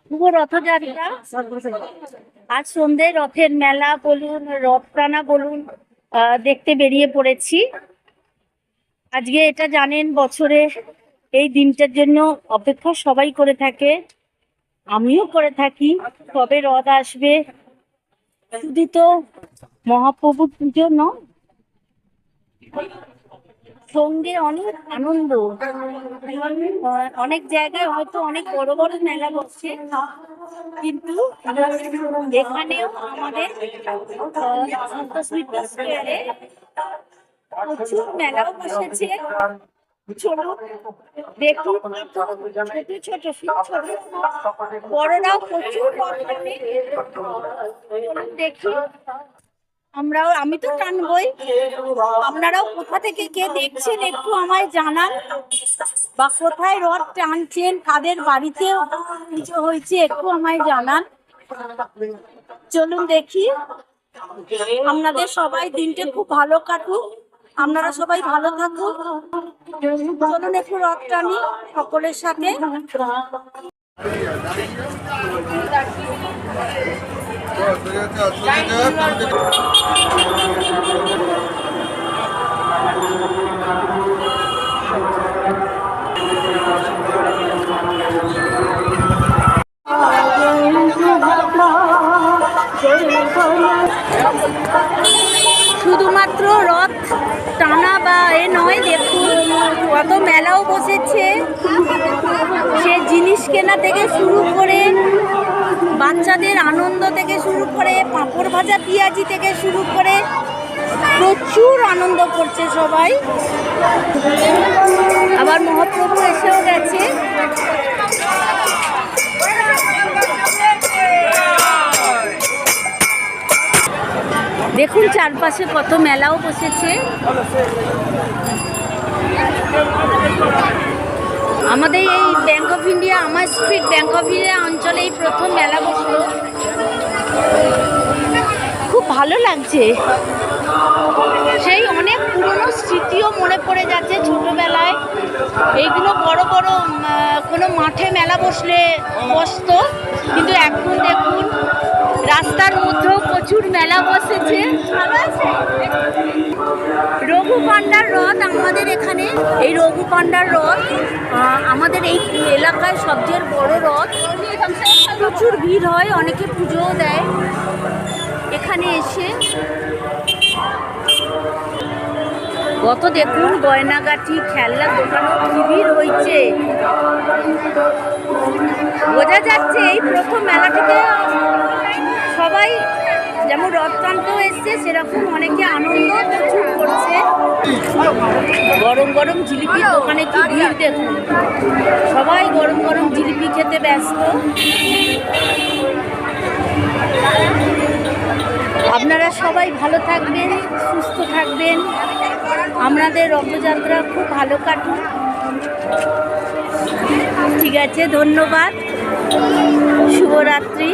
শুভ রথযাত্রা। আজ সন্ধ্যায় রথের মেলা বলুন, রথ টানা বলুন, দেখতে বেরিয়ে পড়েছি। আজকে এটা জানেন, বছরে এই দিনটার জন্য অপেক্ষা সবাই করে থাকে, আমিও করে থাকি। কবে রথ আসবে, শুধু তো মহাপ্রভুর পুজো নয়, সঙ্গে অনেক আনন্দ। অনেক জায়গায় হয়তো অনেক বড় বড় মেলা বসছে, কিন্তু এখানেও আমাদের সন্তোষমিত্র স্কোয়ারে প্রচুর মেলাও বসেছে। চলুন দেখুন, ছোট ছোট ছোট বড়রাও প্রচুর দেখি। আমি তো টানবই, আপনারাও কোথা থেকে কে দেখছেন একটু আমায় জানান, বা কোথায় রথ টানছেন, কাদের বাড়িতে পুজো হয়েছে একটু আমায় জানান। চলুন দেখি। আপনাদের সবাই দিনটা খুব ভালো কাটুক, আপনারা সবাই ভালো থাকুন। চলুন একটু রথ টানি সকলের সাথে। শুধুমাত্র রথ টানা বা নয়, দেখুন কত মেলাও বসেছে। সে জিনিস কেনা থেকে শুরু করে, বাচ্চাদের আনন্দ থেকে শুরু করে, পাঁপড় ভাজা পেঁয়াজি থেকে শুরু করে প্রচুর আনন্দ করছে সবাই। আবার মহাপ্রভু এসেও গেছে। দেখুন চারপাশে কত মেলাও বসেছে। আমাদের এই ব্যাংক অফ ইন্ডিয়া, আমার স্ট্রিট ব্যাংক অফ ইন্ডিয়া অঞ্চলে এই প্রথম মেলা বসলো। খুব ভালো লাগছে, সেই অনেক পুরনো স্মৃতিও মনে পড়ে যাচ্ছে ছোটবেলায়। এইগুলো বড় বড় কোনো মাঠে মেলা বসতো, কিন্তু এখন দেখুন রাস্তার মধ্যেও প্রচুর মেলা বসেছে। রঘু পান্ডার রথ আমাদের এখানে, এই রঘু পান্ডার রথ আমাদের এই এলাকায় সবচেয়ে বড় রথ। প্রচুর ভিড় হয়, অনেকে পুজোও দেয় এখানে এসে। কত দেখুন গয়নাগাটি, খেলনা দোকানও কি ভিড় হয়েছে, বোঝা যাচ্ছে এই প্রথম মেলাটিতে সবাই যেমন রথ টানতেও এসছে, সেরকম অনেকে আনন্দ প্রচুর করছে। গরম গরম জিলিপির দোকানে কি ভিড় দেখুন, সবাই গরম গরম জিলিপি খেতে ব্যস্ত। আপনারা সবাই ভালো থাকবেন, সুস্থ থাকবেন, আপনাদের রথযাত্রা খুব ভালো কাটুক। ঠিক আছে, ধন্যবাদ, শুভরাত্রি।